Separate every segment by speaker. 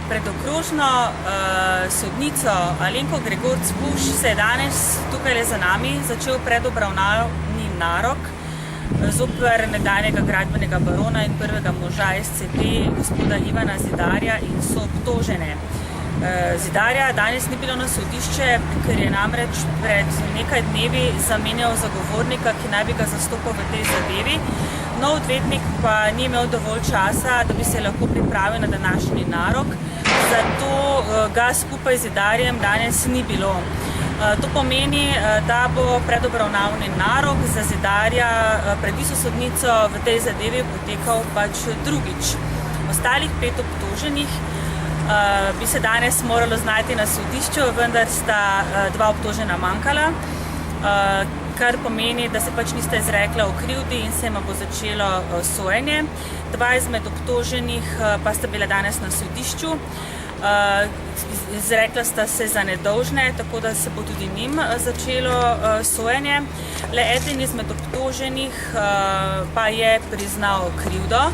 Speaker 1: Pred okrožno sodnico Alenko Gregorc Puš se je danes tukaj za nami začel predobravnavni narok zoper nekdanjega gradbenega barona in prvega moža SCT, gospoda Ivana Zidarja in soobtožene. Zidarja danes ni bilo na sodišče, ker je namreč pred nekaj dnevi zamenjal zagovornika, ki naj bi ga zastopal v tej zadevi. Nov odvetnik pa ni imel dovolj časa, da bi se lahko pripravil na današnji narok, zato ga skupaj z Zidarjem danes ni bilo. To pomeni, da bo predobravnavni narok za Zidarja pred višjo sodnico v tej zadevi potekal pač drugič. Ostalih 5 obtoženih bi se danes moralo znajti na sodišču, vendar sta 2 obtožena manjkala, kar pomeni, da se pač nista izrekla o krivdi in se jima bo začelo sojenje. 2 izmed obtoženih pa sta bila danes na sodišču. Izrekla sta se za nedolžne, tako da se bo tudi njim začelo sojenje. Le eden izmed obtoženih pa je priznal krivdo.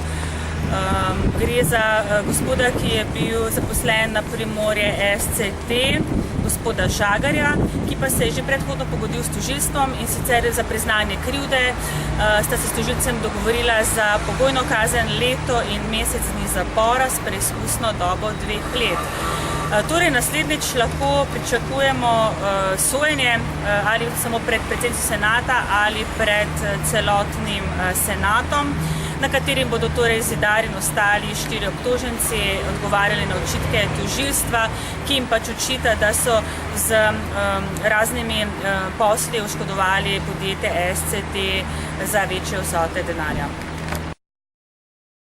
Speaker 1: Gre za gospoda, ki je bil zaposlen na Primorje SCT, gospoda Žagarja, ki pa se je že predhodno pogodil s tožilstvom, in sicer za priznanje krivde sta se s tožilcem dogovorila za pogojno kazen leto in mesec dni zapora s preizkusno dobo 2 let. Torej, naslednjič lahko pričakujemo sojenje ali samo pred predsednico senata ali pred celotnim senatom, na katerim bodo torej Zidar in ostali 4 obtoženci odgovarjali na očitke tožilstva, ki jim pač očita, da so z raznimi posli oškodovali podjetje SCT za večje vsote denarja.